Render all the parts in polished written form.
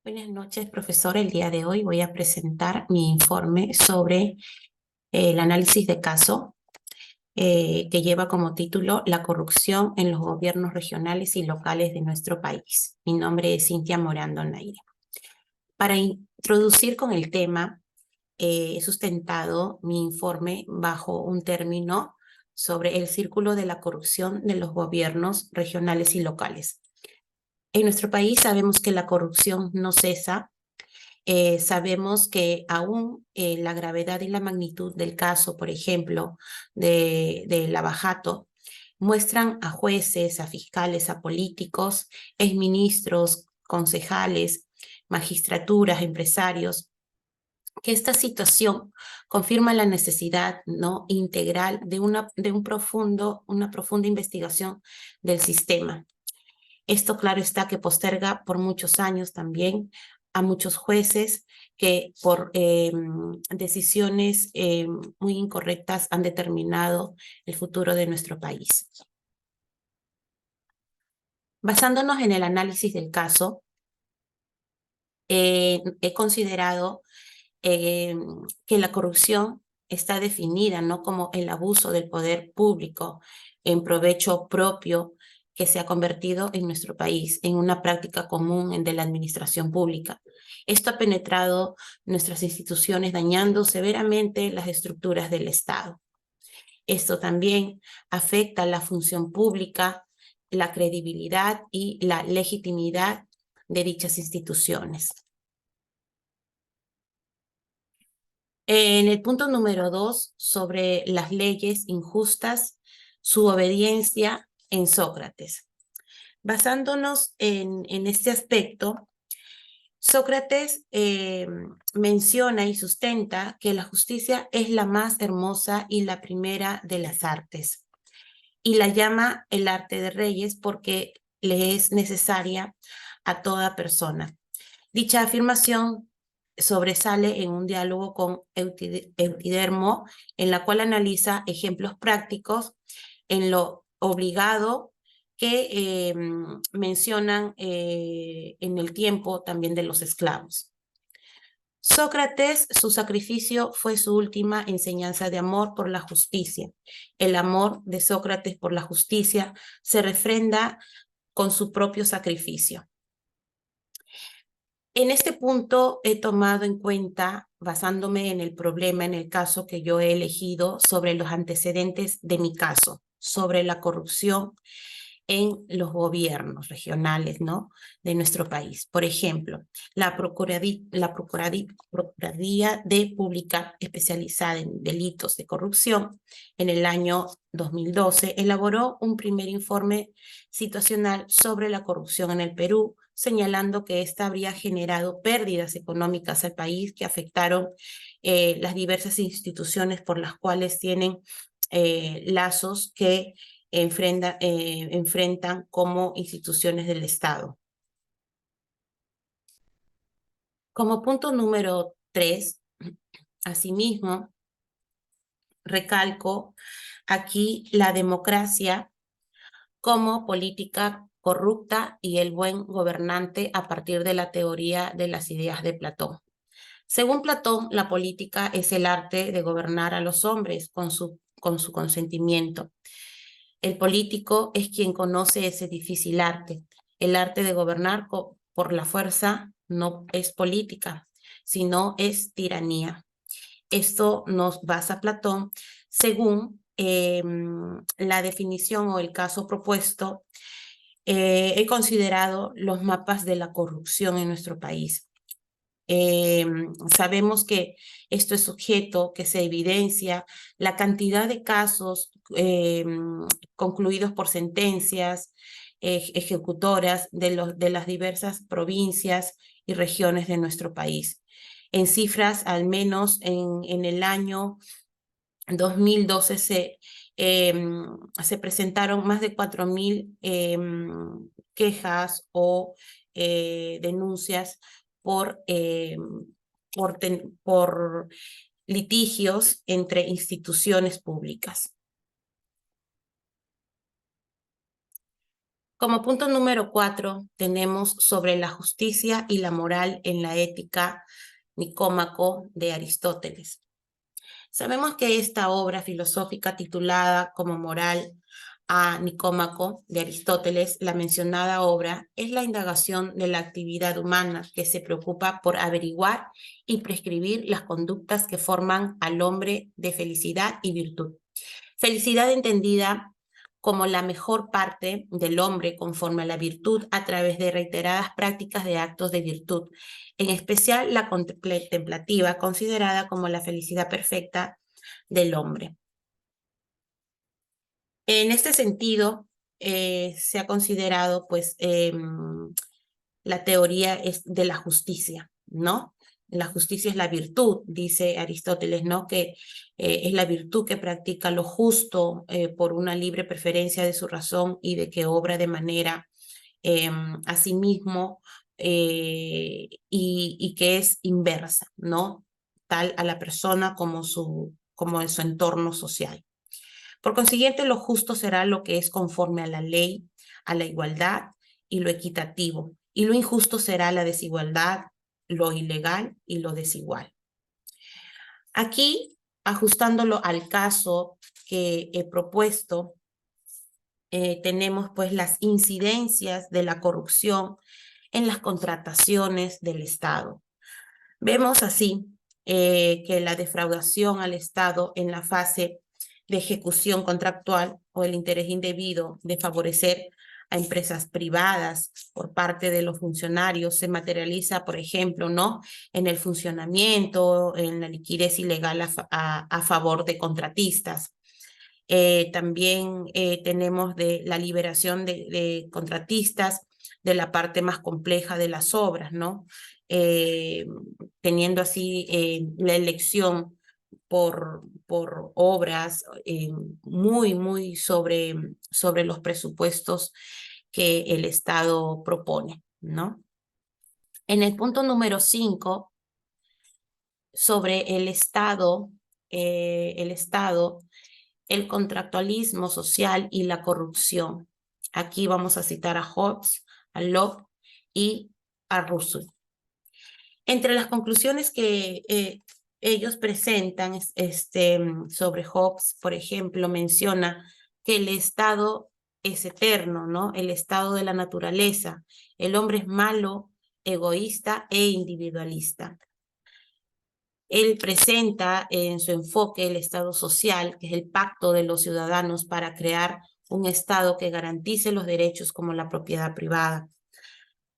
Buenas noches, profesor. El día de hoy voy a presentar mi informe sobre el análisis de caso que lleva como título La corrupción en los gobiernos regionales y locales de nuestro país. Mi nombre es Cintia Morán Donaire. Para introducir con el tema, he sustentado mi informe bajo un término sobre el círculo de la corrupción de los gobiernos regionales y locales. En nuestro país sabemos que la corrupción no cesa. Sabemos que aún la gravedad y la magnitud del caso, por ejemplo, de Lavajato, muestran a jueces, a fiscales, a políticos, exministros, concejales, magistraturas, empresarios, que esta situación confirma la necesidad ¿no? integral de una profunda investigación del sistema. Esto, claro está, que posterga por muchos años también a muchos jueces que por decisiones muy incorrectas han determinado el futuro de nuestro país. Basándonos en el análisis del caso, he considerado que la corrupción está definida no como el abuso del poder público en provecho propio que se ha convertido en nuestro país en una práctica común de la administración pública. Esto ha penetrado nuestras instituciones, dañando severamente las estructuras del Estado. Esto también afecta la función pública, la credibilidad y la legitimidad de dichas instituciones. En el punto número 2, sobre las leyes injustas, su obediencia en Sócrates. Basándonos en este aspecto, Sócrates menciona y sustenta que la justicia es la más hermosa y la primera de las artes, y la llama el arte de reyes porque le es necesaria a toda persona. Dicha afirmación sobresale en un diálogo con Eutidermo, en la cual analiza ejemplos prácticos en lo obligado que mencionan en el tiempo también de los esclavos. Sócrates, su sacrificio fue su última enseñanza de amor por la justicia. El amor de Sócrates por la justicia se refrenda con su propio sacrificio. En este punto he tomado en cuenta, basándome en el problema, en el caso que yo he elegido, sobre los antecedentes de mi caso, sobre la corrupción en los gobiernos regionales, ¿no? de nuestro país. Por ejemplo, la Procuraduría de Pública especializada en delitos de corrupción en el año 2012 elaboró un primer informe situacional sobre la corrupción en el Perú, señalando que esta habría generado pérdidas económicas al país que afectaron las diversas instituciones por las cuales tienen lazos que enfrentan como instituciones del Estado. Como punto número 3, asimismo, recalco aquí la democracia como política corrupta y el buen gobernante a partir de la teoría de las ideas de Platón. Según Platón, la política es el arte de gobernar a los hombres con su consentimiento. El político es quien conoce ese difícil arte. El arte de gobernar por la fuerza no es política, sino es tiranía. Esto nos basa Platón según la definición o el caso propuesto. He considerado los mapas de la corrupción en nuestro país. Sabemos que esto es sujeto, que se evidencia la cantidad de casos concluidos por sentencias ejecutoras de las diversas provincias y regiones de nuestro país. En cifras, al menos en el año 2012 se presentaron más de 4.000 quejas o denuncias por litigios entre instituciones públicas. Como punto número 4, tenemos sobre la justicia y la moral en la ética Nicómaco de Aristóteles. Sabemos que esta obra filosófica titulada como Moral a Nicómaco de Aristóteles, la mencionada obra, es la indagación de la actividad humana que se preocupa por averiguar y prescribir las conductas que forman al hombre de felicidad y virtud. Felicidad entendida como la mejor parte del hombre conforme a la virtud a través de reiteradas prácticas de actos de virtud, en especial la contemplativa, considerada como la felicidad perfecta del hombre. En este sentido, se ha considerado pues la teoría de la justicia, ¿no? La justicia es la virtud, dice Aristóteles, ¿no? Que es la virtud que practica lo justo por una libre preferencia de su razón y de que obra de manera a sí mismo y que es inversa, ¿no? Tal a la persona como en su entorno social. Por consiguiente, lo justo será lo que es conforme a la ley, a la igualdad y lo equitativo, y lo injusto será la desigualdad, lo ilegal y lo desigual. Aquí, ajustándolo al caso que he propuesto, tenemos pues las incidencias de la corrupción en las contrataciones del Estado. Vemos así que la defraudación al Estado en la fase de ejecución contractual o el interés indebido de favorecer a empresas privadas por parte de los funcionarios se materializa, por ejemplo, ¿no? En el funcionamiento, en la liquidez ilegal a favor de contratistas. También tenemos de la liberación de contratistas de la parte más compleja de las obras, ¿no? Teniendo así la elección por obras muy sobre los presupuestos que el Estado propone, ¿no? En el punto número 5, sobre el Estado, el contractualismo social y la corrupción. Aquí vamos a citar a Hobbes, a Locke y a Rousseau. Entre las conclusiones que ellos presentan sobre Hobbes, por ejemplo, menciona que el Estado es eterno, ¿no? El estado de la naturaleza. El hombre es malo, egoísta e individualista. Él presenta en su enfoque el Estado social, que es el pacto de los ciudadanos para crear un Estado que garantice los derechos como la propiedad privada.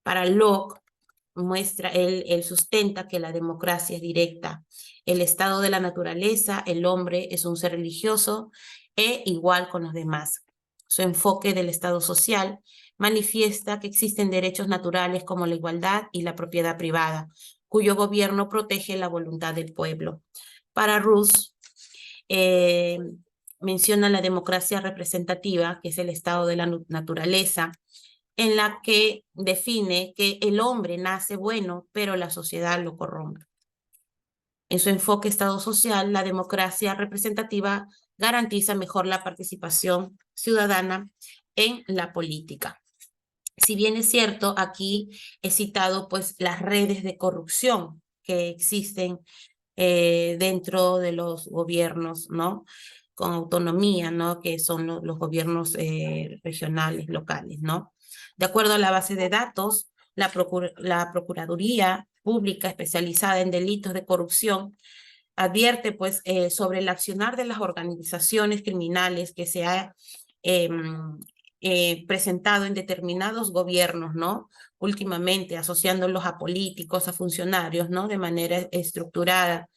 Para Locke, él sustenta que la democracia es directa. El estado de la naturaleza, el hombre es un ser religioso e igual con los demás. Su enfoque del estado social manifiesta que existen derechos naturales como la igualdad y la propiedad privada, cuyo gobierno protege la voluntad del pueblo. Para Rousseau, menciona la democracia representativa, que es el estado de la naturaleza, en la que define que el hombre nace bueno, pero la sociedad lo corrompe. En su enfoque Estado social, la democracia representativa garantiza mejor la participación ciudadana en la política. Si bien es cierto, aquí he citado pues las redes de corrupción que existen dentro de los gobiernos, ¿no? Con autonomía, ¿no? Que son los gobiernos regionales, locales, ¿no? De acuerdo a la base de datos, la Procuraduría Pública especializada en delitos de corrupción advierte pues sobre el accionar de las organizaciones criminales que se ha presentado en determinados gobiernos, ¿no? Últimamente asociándolos a políticos, a funcionarios, ¿no? De manera estructurada,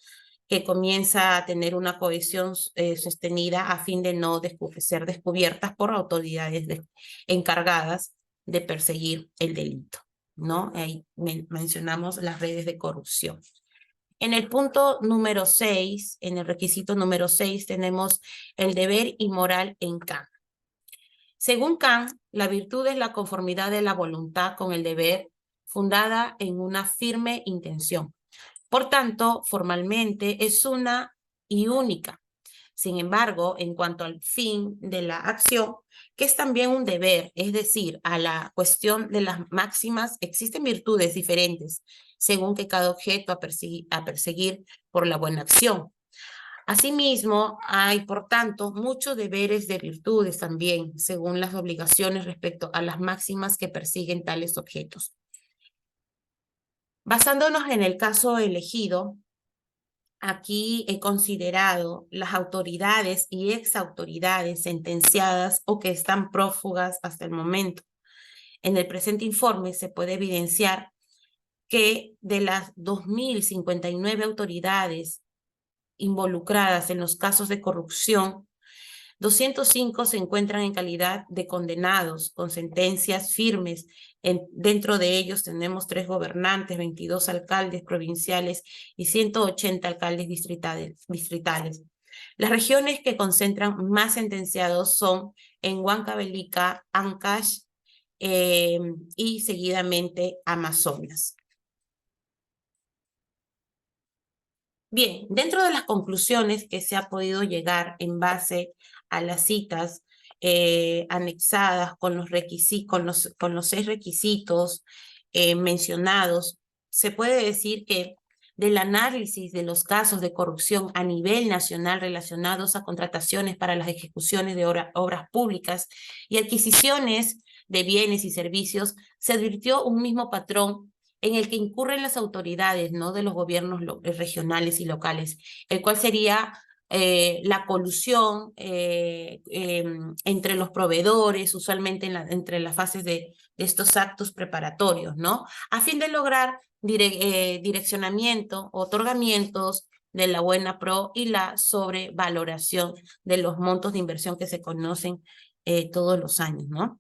que comienza a tener una cohesión sostenida a fin de no ser descubiertas por autoridades encargadas de perseguir el delito, ¿no? Ahí mencionamos las redes de corrupción. En el punto número 6, en el requisito número 6, tenemos el deber y moral en Kant. Según Kant, la virtud es la conformidad de la voluntad con el deber, fundada en una firme intención. Por tanto, formalmente es una y única. Sin embargo, en cuanto al fin de la acción, que es también un deber, es decir, a la cuestión de las máximas, existen virtudes diferentes según que cada objeto a perseguir por la buena acción. Asimismo, hay, por tanto, muchos deberes de virtudes también, según las obligaciones respecto a las máximas que persiguen tales objetos. Basándonos en el caso elegido, aquí he considerado las autoridades y exautoridades sentenciadas o que están prófugas hasta el momento. En el presente informe se puede evidenciar que de las 2.059 autoridades involucradas en los casos de corrupción, 205 se encuentran en calidad de condenados con sentencias firmes. Dentro de ellos tenemos 3 gobernantes, 22 alcaldes provinciales y 180 alcaldes distritales. Las regiones que concentran más sentenciados son en Huancavelica, Ancash y seguidamente Amazonas. Bien, dentro de las conclusiones que se ha podido llegar en base a las citas anexadas con los 6 requisitos mencionados, se puede decir que del análisis de los casos de corrupción a nivel nacional relacionados a contrataciones para las ejecuciones de obras públicas y adquisiciones de bienes y servicios, se advirtió un mismo patrón en el que incurren las autoridades, ¿no?, de los gobiernos regionales y locales, el cual sería la colusión entre los proveedores, usualmente entre las fases de estos actos preparatorios, ¿no?, a fin de lograr direccionamiento, otorgamientos de la buena pro y la sobrevaloración de los montos de inversión que se conocen todos los años, ¿no?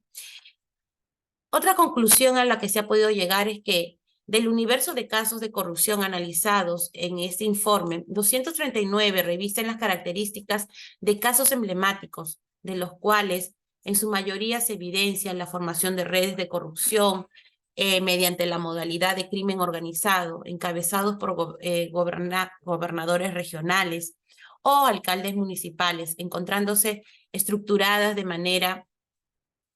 Otra conclusión a la que se ha podido llegar es que del universo de casos de corrupción analizados en este informe, 239 revisan las características de casos emblemáticos, de los cuales en su mayoría se evidencia la formación de redes de corrupción mediante la modalidad de crimen organizado, encabezados por gobernadores regionales o alcaldes municipales, encontrándose estructuradas de manera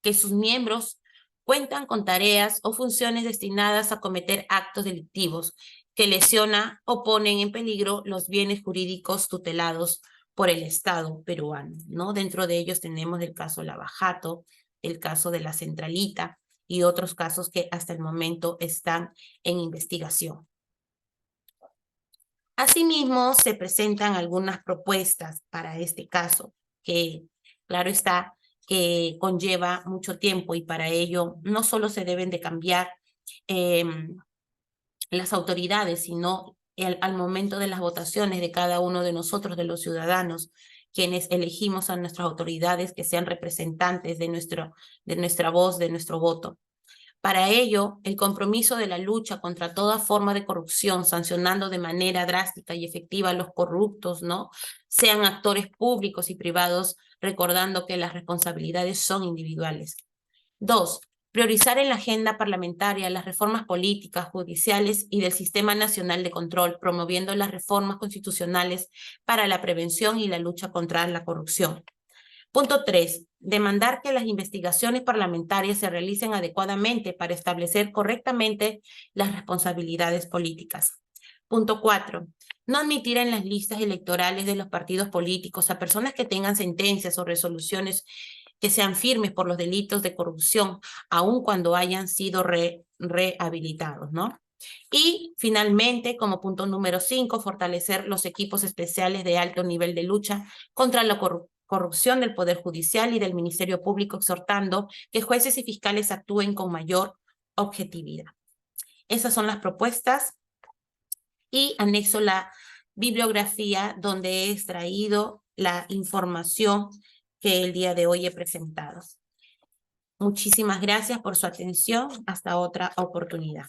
que sus miembros cuentan con tareas o funciones destinadas a cometer actos delictivos que lesionan o ponen en peligro los bienes jurídicos tutelados por el Estado peruano, ¿no? Dentro de ellos tenemos el caso Lava Jato, el caso de la Centralita y otros casos que hasta el momento están en investigación. Asimismo, se presentan algunas propuestas para este caso que, claro está, que conlleva mucho tiempo y para ello no solo se deben de cambiar las autoridades, sino al momento de las votaciones de cada uno de nosotros, de los ciudadanos, quienes elegimos a nuestras autoridades que sean representantes de nuestra voz, de nuestro voto. Para ello, el compromiso de la lucha contra toda forma de corrupción, sancionando de manera drástica y efectiva a los corruptos, ¿no?, sean actores públicos y privados, recordando que las responsabilidades son individuales. 2. Priorizar en la agenda parlamentaria las reformas políticas, judiciales y del Sistema Nacional de Control, promoviendo las reformas constitucionales para la prevención y la lucha contra la corrupción. Punto 3. Demandar que las investigaciones parlamentarias se realicen adecuadamente para establecer correctamente las responsabilidades políticas. Punto 4. No admitir en las listas electorales de los partidos políticos a personas que tengan sentencias o resoluciones que sean firmes por los delitos de corrupción, aun cuando hayan sido rehabilitados, ¿no? Y finalmente, como punto número 5, fortalecer los equipos especiales de alto nivel de lucha contra la corrupción del Poder Judicial y del Ministerio Público, exhortando que jueces y fiscales actúen con mayor objetividad. Esas son las propuestas y anexo la bibliografía donde he extraído la información que el día de hoy he presentado. Muchísimas gracias por su atención. Hasta otra oportunidad.